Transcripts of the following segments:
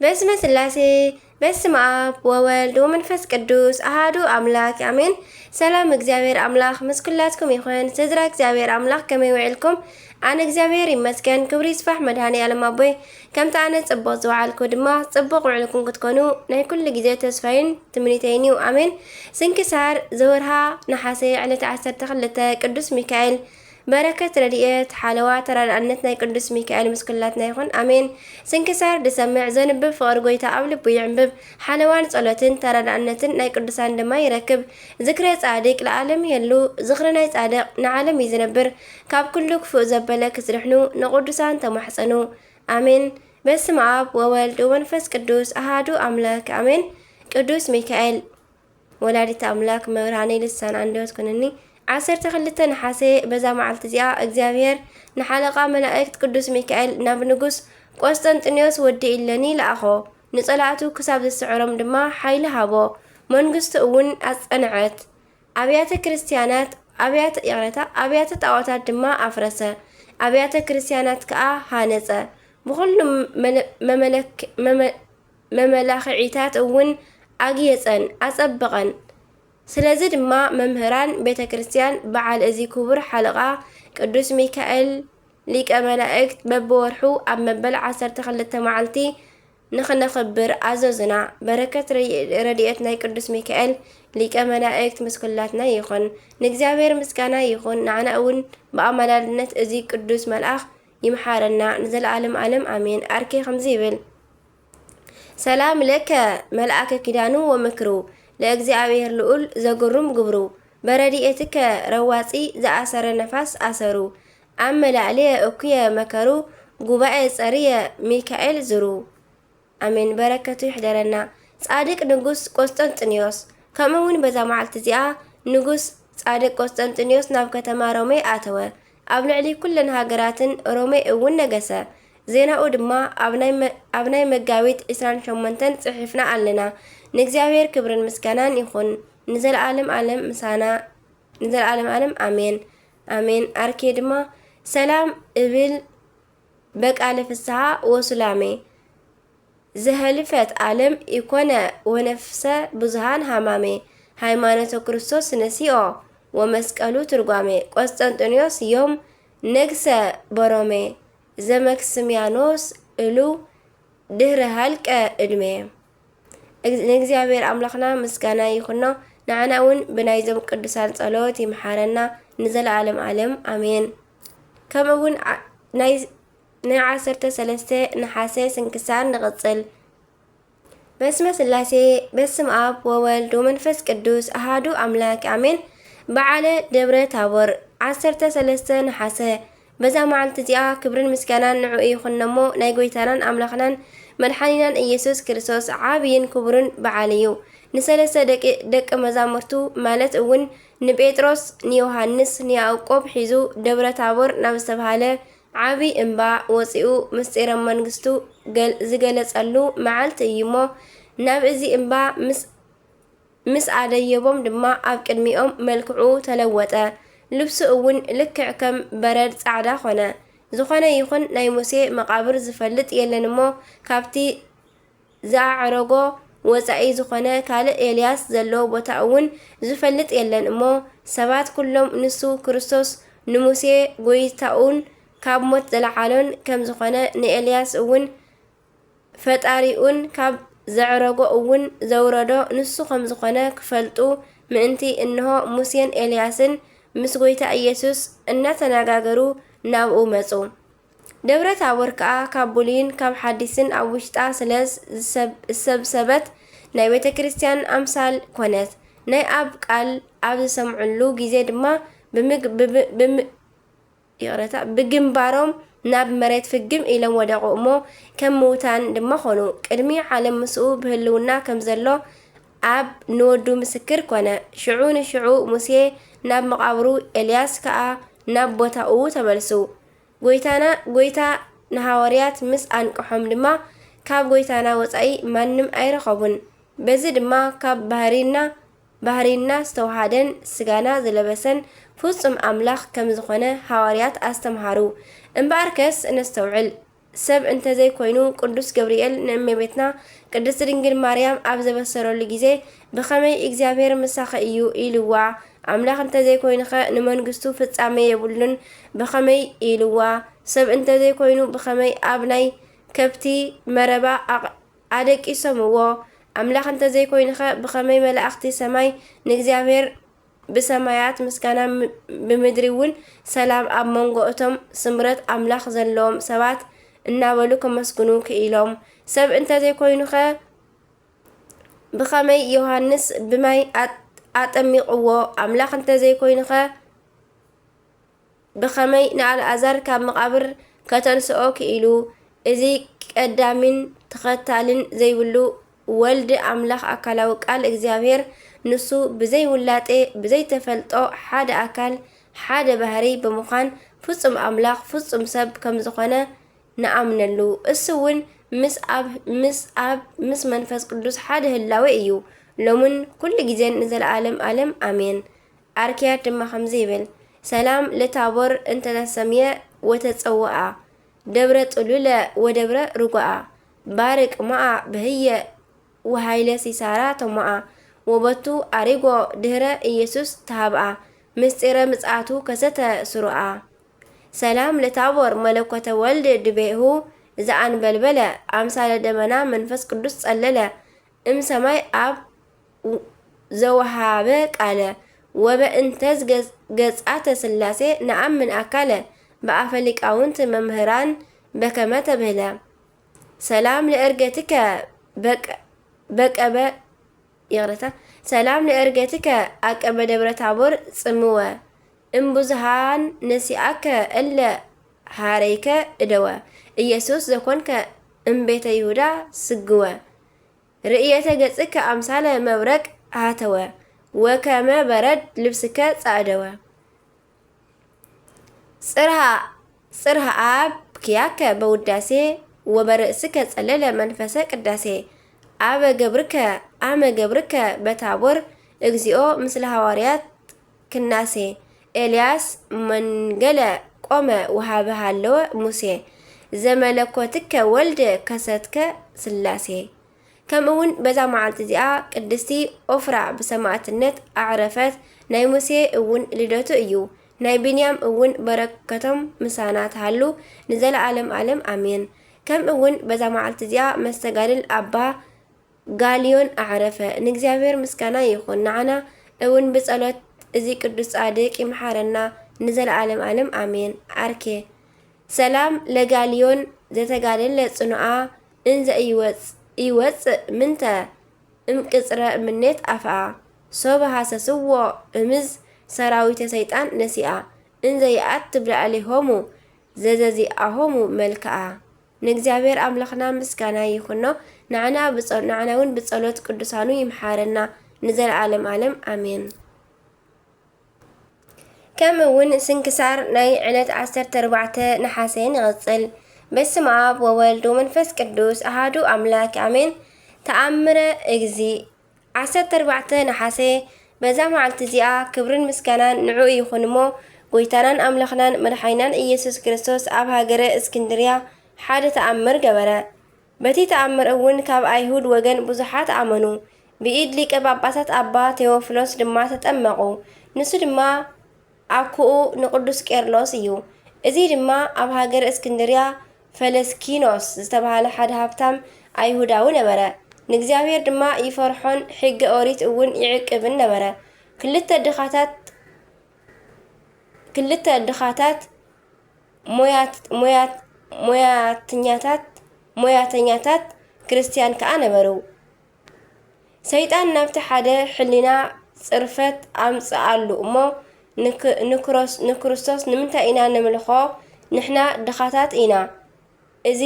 በስመ ስላሴ በስመ አብ ወወልድ ወመንፈስ ቅዱስ አሃዱ አምላክ አሜን። ሰላም እግዚአብሔር አምላክ ምስኩላትኩም ይኹን። ስድራ እግዚአብሔር አምላክ ከመይ ውዕልኩም? አነ እግዚአብሔር ይመስገን ክብሪ ይስፋሕ መድኃኔዓለም አቦይ። ከምቲ ኣነ ጽቡቕ ዝወዓልኩ ድማ ጽቡቕ ውዕልኩም ክትኮኑ ናይ ኩሉ ግዜ ተስፋይን ትምኒተይን እዩ አሜን። ስንክሳር ዘወርሃ ነሓሴ ዕለት 12 ቅዱስ ሚካኤል በረከት ረድኤት ሓለዋ ተራዳእነት ናይ ቅዱስ ሚካኤል ምስኩላትና ይኹን አሜን። ስንክሳር ድሰምዕ ዘንብብ ፍቅሪ ጎይታ ኣብ ልቡ ይዕንብብ ሓለዋን ጸሎትን ተራዳእነትን ናይ ቅዱሳን ድማ ይረክብ። ዝክረ ጻድቅ ለዓለም የሉ ዝክረ ናይ ጻድቅ ንዓለም ይዝነብር። ካብ ኩሉ ክፉእ ዘበለ ክስድሕኑ ንቅዱሳን ተማሕፀኑ አሜን። በስመ አብ ወወልድ ወመንፈስ ቅዱስ አሃዱ አምላክ አሜን። ቅዱስ ሚካኤል ወላዲተ አምላክ መብርሃኔ ልሳን አንደበት ኩነኒ 12 ነሓሴ በዛ መዓልቲ እዚኣ እግዚአብሔር ንሓለቃ መላእክት ቅዱስ ሚካኤል ናብ ንጉስ ቆስጠንጢኖስ ወዲ ኢለኒ ለኣኾ ንጸላእቱ ክሳብ ዝስዕሮም ድማ ሓይሊ ሃቦ መንግስቱ እውን ኣጸንዐት ኣብያተ ክርስቲያናት ኣብያተ ጣዖታት ድማ ኣፍረሰ ኣብያተ ክርስቲያናት ከዓ ሃነጸ ብኩሉም መመላኽዒታት እውን ኣግየጸን ኣጸበቐን። ስለዚህ ድማ መምህራን ቤተ ክርስቲያን በዓል እዚ ክቡር ሓለቃ ቅዱስ ሚካኤል ሊቀ መላእክት በብወርሑ ኣብ መበል 12 መዓልቲ ንኽነኽብር ኣዘዝና። በረከት ረድኤት ናይ ቅዱስ ሚካኤል ሊቀ መላእክት ምስኩላትና ይኹን። ንእግዚአብሔር ምስጋና ይኹን። ንዓና እውን ብኣማላልነት እዚ ቅዱስ መልአኽ ይምሓረና ንዘለዓለም ዓለም አሜን። አርኬ ከምዚ ይብል ሰላም ለከ መልአከ ኪዳኑ ወምክሩ ለእግዚአብሔር ልዑል ዘጉሩም ግብሩ በረድኤትከ ረዋፂ ዘአሰረ ነፋስ አሰሩ ኣብ መላዕልየ እኩየ መከሩ ጉባኤ ጸርየ ሚካኤል ዝሩ አሜን። በረከቱ ይሕደረና። ጻድቅ ንጉስ ቆስጠንጢኖስ ከምኡውን በዛ መዓልቲ እዚኣ ንጉስ ጻድቅ ቆስጠንጢኖስ ናብ ከተማ ሮሜ ኣተወ። ኣብ ልዕሊ ኩለን ሃገራትን ሮሜ እውን ነገሰ። ዜናኡ ድማ ኣብ ናይ መጋቢት 28 ጽሒፍና ኣለና። ንእግዚአብሔር ክብርን ምስጋናን ይኹን ንዘለዓለም ዓለም ምሳና ንዘለዓለም ዓለም አሜን አሜን። አርኬ ድማ ሰላም እብል በቃለ ፍስሓ ወሱላሜ ዘህልፈት ዓለም ኢኮነ ወነፍሰ ብዙሃን ሃማሜ ሃይማኖተ ክርስቶስ ነሲኦ ወመስቀሉ ትርጓሜ ቆስጠንጢኖስ ዮም ነግሰ በሮሜ ዘመክስምያኖስ እሉ ድህረ ሃልቀ ዕድሜ። ንእግዚአብሔር ኣምላኽና ምስጋና ይኹኖ። ንዓና እውን ብናይዞም ቅዱሳን ጸሎት ይምሓረና ንዘለዓለም ዓለም አሜን። ከምኡውን ናይ 13 ነሓሴ ስንክሳር ንቕጽል። በስመ ስላሴ በስመ አብ ወወልድ ወመንፈስ ቅዱስ አሃዱ አምላክ አሜን። በዓለ ደብረ ታቦር 13 ነሓሴ በዛ መዓልቲ እዚኣ ክብርን ምስጋናን ንዑ ይኹን እሞ ናይ ጎይታናን ኣምላኽናን መድሓኒናን ኢየሱስ ክርስቶስ ዓብይን ክቡርን በዓል እዩ። ንሰለስተ ደቂ መዛሙርቱ ማለት እውን ንጴጥሮስ ንዮሃንስ ንያዕቆብ ሒዙ ደብረ ታቦር ናብ ዝተባሃለ ዓብይ እምባ ወፂኡ ምስጢረ መንግስቱ ዝገለጸሉ መዓልቲ እዩ እሞ ናብ እዚ እምባ ምስ ኣደየቦም ድማ ኣብ ቅድሚኦም መልክዑ ተለወጠ። ልብሱ እውን ልክዕ ከም በረድ ጻዕዳ ኾነ። ዝኾነ ይኹን ናይ ሙሴ መቃብር ዝፈልጥ የለን እሞ ካብቲ ዝኣዕረጎ ወፃኢ ዝኾነ ካልእ ኤልያስ ዘለዎ ቦታ እውን ዝፈልጥ የለን እሞ ሰባት ኩሎም ንሱ ክርስቶስ ንሙሴ ጎይታኡን ካብ ሞት ዘለዓሎን ከም ዝኾነ ንኤልያስ እውን ፈጣሪኡን ካብ ዘዕረጎ እውን ዘውረዶ ንሱ ከም ዝኾነ ክፈልጡ ምእንቲ እንሆ ሙሴን ኤልያስን ምስ ጎይታ ኢየሱስ እናተነጋገሩ ናብኡ መጹ። ደብረ ታቦር ከዓ ካብ ብሉይን ካብ ሓዲስን ኣብ ውሽጣ ስለስ ዝሰብሰበት ናይ ቤተ ክርስቲያን ኣምሳል ኮነት። ናይ ኣብ ቃል ኣብ ዝሰምዑሉ ጊዜ ድማ ብግንባሮም ናብ መሬት ፍግም ኢሎም ወደቑ እሞ ከም ምውታን ድማ ኾኑ። ቅድሚ ዓለም ምስኡ ብህልውና ከም ዘሎ ኣብ ንወዱ ምስክር ኮነ። ሽዑ ንሽዑ ሙሴ ናብ መቃብሩ ኤልያስ ከዓ ናብ ቦታኡ ተመልሱ። ጎይታ ንሃዋርያት ምስ አንቅሖም ድማ ካብ ጎይታና ወፃኢ ማንም ኣይረኸቡን። በዚ ድማ ካብ ባህሪና ዝተዋሃደን ስጋና ዝለበሰን ፍጹም ኣምላኽ ከም ዝኾነ ሃዋርያት ኣስተምሃሩ። እምበኣርከስ ነስተውዕል ሰብ እንተዘይ ኮይኑ ቅዱስ ገብርኤል ንእመቤትና ቅድስት ድንግል ማርያም ኣብ ዘበሰረሉ ግዜ ብኸመይ እግዚአብሔር ምሳኺ እዩ ኢልዋ ኣምላኽ እንተዘይ ኮይኑኸ ንመንግስቱ ፍጻሜ የብሉን ብኸመይ ኢልዋ ሰብ እንተዘይ ኮይኑ ብኸመይ ኣብ ናይ ከብቲ መረባ ኣደቂሶምዎ ኣምላኽ እንተዘይ ኮይኑኸ ብኸመይ መላእኽቲ ሰማይ ንእግዚአብሔር ብሰማያት ምስጋና ብምድሪ እውን ሰላም ኣብ መንጎ እቶም ስምረት ኣምላኽ ዘለዎም ሰባት እናበሉ ከመስግኑ ክኢሎም ሰብ እንተዘይ ኮይኑኸ ብኸመይ ዮሃንስ ብማይ ኣጠሚቕዎ ኣምላኽ እንተዘይ ኮይኑኸ ብኸመይ ንኣልዓዛር ካብ መቃብር ከተንስኦ ክኢሉ እዚ ቀዳሚን ተኸታልን ዘይብሉ ወልድ ኣምላኽ ኣካላዊ ቃል እግዚአብሔር ንሱ ብዘይ ውላጤ ብዘይ ተፈልጦ ሓደ ኣካል ሓደ ባህሪ ብምዃን ፍጹም ኣምላኽ ፍጹም ሰብ ከም ዝኾነ ንኣምነሉ እሱ እውን ምስ መንፈስ ቅዱስ ሓደ ህላዌ እዩ ሎምን ኩሉ ግዜን ንዘለዓለም ዓለም ኣሜን። ኣርክያት ድማ ከምዚ ይብል ሰላም ለታቦር እንተተሰምየ ወተጸውዓ ደብረ ጥሉለ ወደብረ ርጓዓ ባርቅ ማኣ በህየ ወሃይለ ሲሳራ ተማኣ ወበቱ ኣሪጎ ድህረ ኢየሱስ ተሃብኣ ምስጢረ ምጽአቱ ከሰተ ስሩዓ ሰላም ለታቦር መለኮተ ወልድ ድቤሁ ዘአንበልበለ ኣምሳለ ደመና መንፈስ ቅዱስ ጸለለ ሰማይ ኣብ ዘወሃበ ቃለ ወበእንተዝ ገጻተ ስላሴ ነአምን አካለ በአፈ ሊቃውንት መምህራን በከመ ተብህለ ሰላም ለእርገትከ በቀበ ይቕረታ ሰላም ለእርገትከ አቀበ ደብረ ታቦር ጽምወ እምብዙሃን ነሲአከ እለ ሃረይከ እደወ ኢየሱስ ዘኮንከ እምቤተ ይሁዳ ስግወ ርእየተ ገጽከ ኣምሳለ መብረቅ ሃተወ ወከመ በረድ ልብስከ ጻዕደወ ጽርሃ ኣብ ክያከ በውዳሴ ወበርእስከ ጸለለ መንፈሰ ቅዳሴ አመ ገብርከ በታቦር እግዚኦ ምስለ ሐዋርያት ክናሴ ኤልያስ መንገለ ቆመ ወሃበ ሃለወ ሙሴ ዘመለኮትከ ወልደ ከሰትከ ስላሴ ከምኡውን በዛ መዓልቲ እዚኣ ቅድስቲ ኦፍራ ብሰማዕትነት ኣዕረፈት ናይ ሙሴ እውን ልደቱ እዩ ናይ ብንያም እውን በረከቶም ምሳና ተሃሉ ንዘለዓለም ዓለም ኣሜን። ከምኡውን በዛ መዓልቲ እዚኣ መስተጋድል ኣባ ጋልዮን ኣዕረፈ ንእግዚአብሔር ምስጋና ይኹን ንዓና እውን ብጸሎት እዚ ቅዱስ ጻድቅ ይምሓረና ንዘለዓለም ዓለም ኣሜን። ዓርኬ ሰላም ለጋልዮን ዘተጋደለ ጽኑዓ እንዘ ይወፅእ ምንተ እምቅጽረ እምኔት ኣፍኣ ሶበ ሃሰስዎ እምዝ ሰራዊተ ሰይጣን ነሲኣ እንዘ ይኣትብ ላዕሌሆሙ ዘዘዚኣሆሙ መልክዓ ንእግዚአብሔር ኣምላኽና ምስጋና ይኹኖ ንዓና እውን ብጸሎት ቅዱሳኑ ይምሓረና ንዘለዓለም ዓለም ኣሜን። ከምኡውን ስንክሳር ናይ ዕለት 14 ነሓሴን ይቕጽል። በስመ አብ ወወልድ ወመንፈስ ቅዱስ አሃዱ አምላክ አሜን። ተአምረ እግዚ 14 ነሓሴ በዛ መዓልቲ እዚኣ ክብርን ምስጋናን ንዑ ይኹን እሞ ጎይታናን ኣምላኽናን መድሓይናን ኢየሱስ ክርስቶስ ኣብ ሃገረ እስክንድርያ ሓደ ተኣምር ገበረ። በቲ ተኣምር እውን ካብ ኣይሁድ ወገን ብዙሓት ኣመኑ። ብኢድ ሊቀ ጳጳሳት ኣባ ቴዎፍሎስ ድማ ተጠመቑ። ንሱ ድማ ኣኩኡ ንቅዱስ ቄርሎስ እዩ። እዚ ድማ ኣብ ሃገረ እስክንድርያ ፈለስኪኖስ ዝተባሃለ ሓደ ሃብታም ኣይሁዳዊ ነበረ። ንእግዚአብሔር ድማ ይፈርሖን ሕጊ ኦሪት እውን ይዕቅብን ነበረ። ክልተ ድኻታት ሞያተኛታት ክርስቲያን ከዓ ነበሩ። ሰይጣን ናብቲ ሓደ ሕሊና ጽርፈት ኣምጽኣሉ እሞ ንክርስቶስ ንምንታይ ኢና ነምልኾ ንሕና ድኻታት ኢና እዚ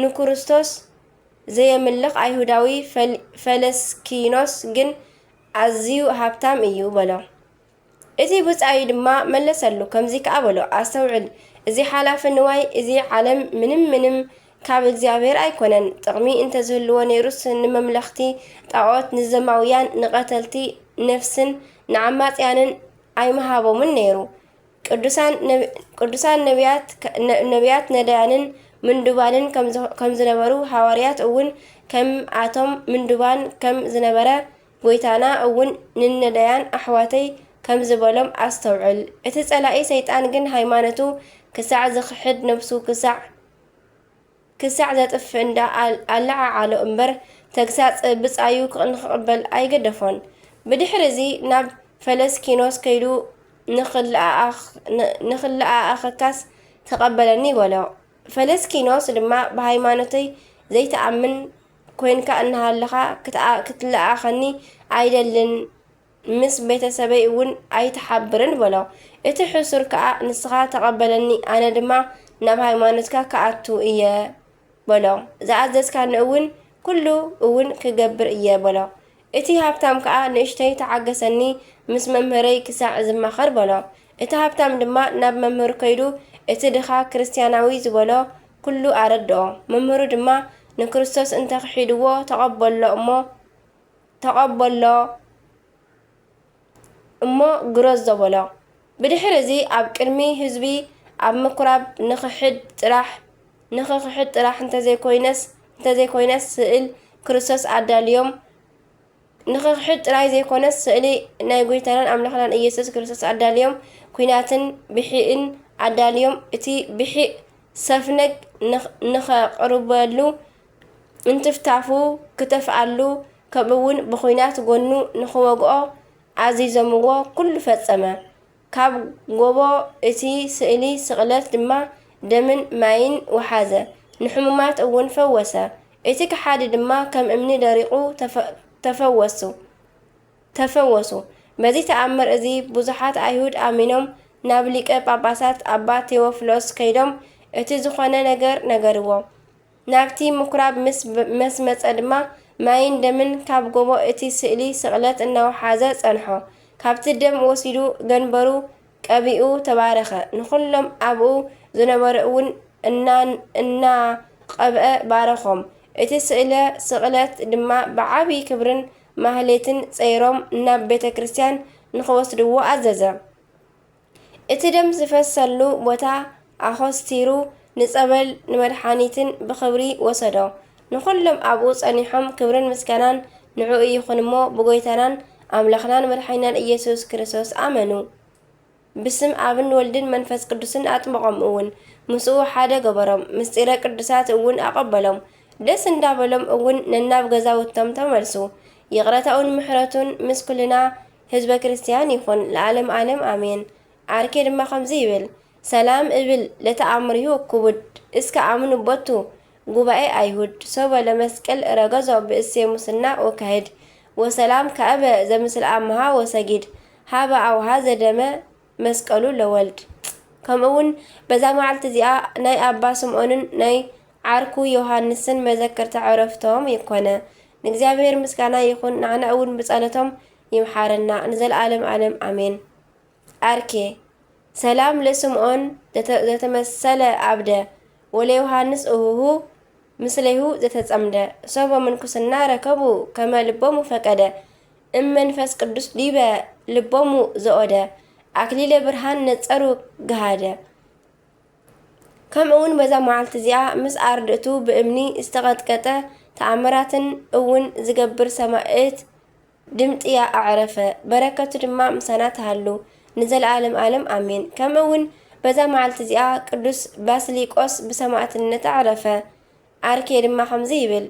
ንክርስቶስ ዘየምልኽ ኣይሁዳዊ ፈለስኪኖስ ግን ኣዝዩ ሃብታም እዩ በሎ። እቲ ብጻዩ ድማ መለሰሉ ከምዚ ከዓ በሎ ኣስተውዕል እዚ ሓላፊ ንዋይ እዚ ዓለም ምንም ካብ እግዚአብሔር ኣይኮነን። ጥቕሚ እንተዝህልዎ ነይሩስ ንመምለኽቲ ጣዖት ንዘማውያን ንቐተልቲ ነፍስን ንዓማጽያንን ኣይመሃቦምን ነይሩ። ቅዱሳን ነቢያት ነዳያንን ምንዱባንን ከም ዝነበሩ ሐዋርያት እውን ከም አቶም ምንዱባን ከም ዝነበረ ጎይታና እውን ንነዳያን ኣሕዋተይ ከም ዝበሎም ኣስተውዕል። እቲ ጸላኢ ሰይጣን ግን ሃይማኖቱ ክሳዕ ዝኽሕድ ነፍሱ ክሳዕ ዘጥፍእ እንዳ ኣለዓዓሎ እምበር ተግሳጽ ብጻዩ ንኽቕበል ኣይገደፎን። ብድሕሪ እዚ ናብ ፈለስኪኖስ ከይዱ ንኽለኣኸካስ ተቐበለኒ በሎ። ፈለስኪኖስ ድማ ብሃይማኖተይ ዘይተኣምን ኮይንካ እናሃለኻ ክትለኣኸኒ ኣይደልን ምስ ቤተሰበይ እውን ኣይተሓብርን በሎ። እቲ ሕሱር ከዓ ንስኻ ተቐበለኒ ኣነ ድማ ናብ ሃይማኖትካ ከኣቱ እየ በሎ። ዝኣዘዝካኒ እውን ኩሉ እውን ክገብር እየ በሎ። እቲ ሃብታም ከዓ ንእሽተይ ተዓገሰኒ ምስ መምህረይ ክሳዕ ዝማኸር በሎ። እቲ ሃብታም ድማ ናብ መምህር ከይዱ እቲ ድኻ ክርስቲያናዊ ዝበሎ ኩሉ ኣረድኦ። መምህሩ ድማ ንክርስቶስ እንተክሒድዎ ተቐበሎ እሞ ግሮዝ ዘበሎ። ብድሕሪ እዚ ኣብ ቅድሚ ህዝቢ ኣብ ምኩራብ ንኽሕድ ጥራሕ እንተዘይኮይነስ ስእል ክርስቶስ ኣዳልዮም ንኽሕድ ጥራይ ዘይኮነስ ስእሊ ናይ ጎይታናን ኣምላኽናን ኢየሱስ ክርስቶስ ኣዳልዮም ኩናትን ብሒእን ኣዳልዮም እቲ ብሒእ ሰፍነግ ንኸቕርበሉ እንትፍታፉ ክተፍኣሉ ከምኡውን ብኹናት ጎኑ ንኽወግኦ ኣዚዞምዎ ኩሉ ፈጸመ። ካብ ጎቦ እቲ ስእሊ ስቕለት ድማ ደምን ማይን ወሓዘ። ንሕሙማት እውን ፈወሰ። እቲ ከሓዲ ድማ ከም እምኒ ደሪቑ ተፈወሱ። በዚ ተኣምር እዚ ብዙሓት ኣይሁድ ኣሚኖም ናብ ሊቀ ጳጳሳት ኣባ ቴዎፍሎስ ከይዶም እቲ ዝኾነ ነገር ነገርዎ። ናብቲ ምኩራብ ምስ መጸ ድማ ማይን ደምን ካብ ጎቦ እቲ ስእሊ ስቕለት እናወሓዘ ጸንሖ። ካብቲ ደም ወሲዱ ገንበሩ ቀቢኡ ተባረኸ። ንኹሎም ኣብኡ ዝነበሩ እውን እናቐብአ ባረኾም። እቲ ስእለ ስቕለት ድማ ብዓብይ ክብርን ማህሌትን ጸይሮም ናብ ቤተ ክርስቲያን ንኽወስድዎ ኣዘዘ። እቲ ደም ዝፈሰሉ ቦታ ኣኾስቲሩ ንጸበል ንመድሓኒትን ብኽብሪ ወሰዶ። ንኹሎም ኣብኡ ጸኒሖም ክብርን ምስጋናን ንዕኡ ይኹን እሞ ብጎይታናን ኣምላኽናን መድሓኒናን ኢየሱስ ክርስቶስ ኣመኑ። ብስም ኣብን ወልድን መንፈስ ቅዱስን ኣጥምቖም እውን ምስኡ ሓደ ገበሮም። ምስጢረ ቅዱሳት እውን ኣቐበሎም። ደስ እንዳበሎም እውን ነናብ ገዛውቶም ተመልሱ። ይቕረታውን ምሕረቱን ምስ ኩልና ህዝበ ክርስቲያን ይኹን ለዓለም ዓለም ኣሜን። ዓርኬ ድማ ከምዚ ይብል ሰላም እብል ለተኣምርሁ ክቡድ እስከ ኣምኑ ቦቱ ጉባኤ ኣይሁድ ሶበ ለመስቀል ረገዞ ብእሴ ሙስና ወካሄድ ወሰላም ከአበ ዘምስል ኣምሃ ወሰጊድ ሃበ ኣውሃ ዘደመ መስቀሉ ለወልድ። ከምኡውን በዛ መዓልቲ እዚኣ ናይ ኣባ ስምዖንን ናይ ዓርኩ ዮሃንስን መዘከርታ ዕረፍቶም ይኮነ። ንእግዚኣብሔር ምስጋና ይኹን። ንዓና እውን ብጸሎቶም ይምሓረና ንዘለዓለም ዓለም ኣሜን። ዓርኬ ሰላም ለስምዖን ዘተመሰለ ዓብደ ወለዮሃንስ እሁሁ ምስለይሁ ዘተጸምደ ሶበ ምንኩስና ረከቡ ከመ ልቦሙ ፈቀደ እመንፈስ ቅዱስ ዲበ ልቦሙ ዘኦደ ኣክሊለ ብርሃን ነጸሩ ገሃደ። ከምኡውን በዛ መዓልቲ እዚኣ ምስ ኣርድእቱ ብእምኒ ዝተቐጥቀጠ ተኣምራትን እውን ዝገብር ሰማዕት ድምጥያ ኣዕረፈ። በረከቱ ድማ ምሳና ተሃሉ ንዘለዓለም ዓለም ኣሜን። ከምኡውን በዛ መዓልቲ እዚኣ ቅዱስ ባስሊቆስ ብሰማዕትነት ኣዕረፈ። ዓርኬ ድማ ከምዚ ይብል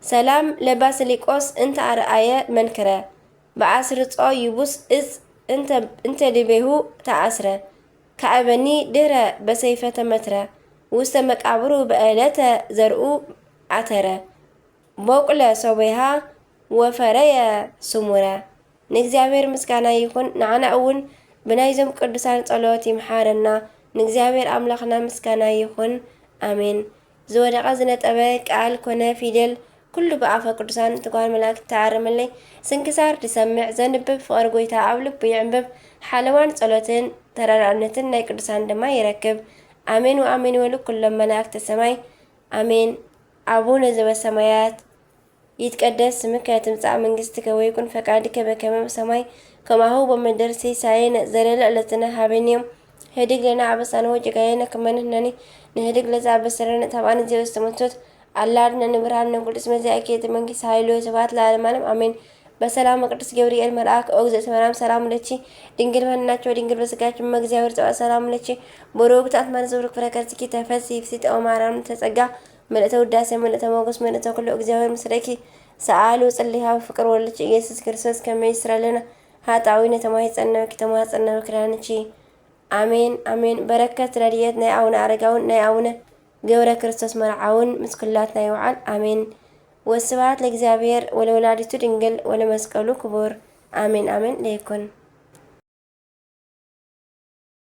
ሰላም ለባስሊቆስ እንተ ኣርአየ መንክረ ብኣስርጾ ይቡስ እጽ እንተ ድቤሁ ተኣስረ ከኣበኒ ድህረ በሰይፈ ተመትረ ውስተ መቃብሩ በዕለተ ዘርኡ ኣተረ ቦቁለ ሶበይሃ ወፈረየ ስሙረ። ንእግዚኣብሔር ምስጋና ይኹን። ንዓና እውን ብናይዞም ቅዱሳን ጸሎት ይምሓረና። ንእግዚኣብሔር ኣምላኽና ምስጋና ይኹን ኣሜን። ዝወደቐ ዝነጠበ ቃል ኮነ ፊደል ኩሉ ብኣፈ ቅዱሳን ትጓር መላእክት ተዓርመለይ ስንክሳር ድሰምዕ ዘንብብ ፍቕሪ ጎይታ ኣብ ልቡ ይዕንብብ። ሓለዋን ጸሎትን ተራዳእነትን ናይ ቅዱሳን ድማ ይረክብ። ኣሜን ወኣሜን ይበሉ ኩሎም መላእክተ ሰማይ ኣሜን። አቡነ ዘበሰማያት ይትቀደስ ስምከ ትምጻእ መንግሥትከ ወይኩን ፈቃድከ በከመ በሰማይ ከማሁ በምድር ሲሳየነ ዘለለ ዕለትነ ሀበነ ዮም هديك لنا عبسنا وجهنا كمان هنني نهديك لذا عبسنا طبعا زي استمتت علارنا نبرهن نقول اسم زي أكيد منكس هايلو سبات لا المعلم آمين بسلام قدس جبريل ملاك أوزع سلام سلام لتشي دينجل من ناتشو دينجل بسكاش مجزاور تبع سلام لتشي بروك تأتمن زورك فركرتكي تفسي في ست أو معرام تسجع ملأته وداسة ملأته موقس ملأته كل أجزاور مسركي سألوا صليها فكر ولتشي يسوع كريستوس كما يسر لنا هاتعوينة تمايز أنه كتمايز أنه كرانتشي آمين آمين بركة راديتنا أونا أرجعون أونا جورا كريستوس مرعون مسكلاتنا يوعل آمين والسبات لإግዚአብሔር ወለወላዲቱ ድንግል ወለመስቀሉ ክቡር አሜን አሜን ለይኩን።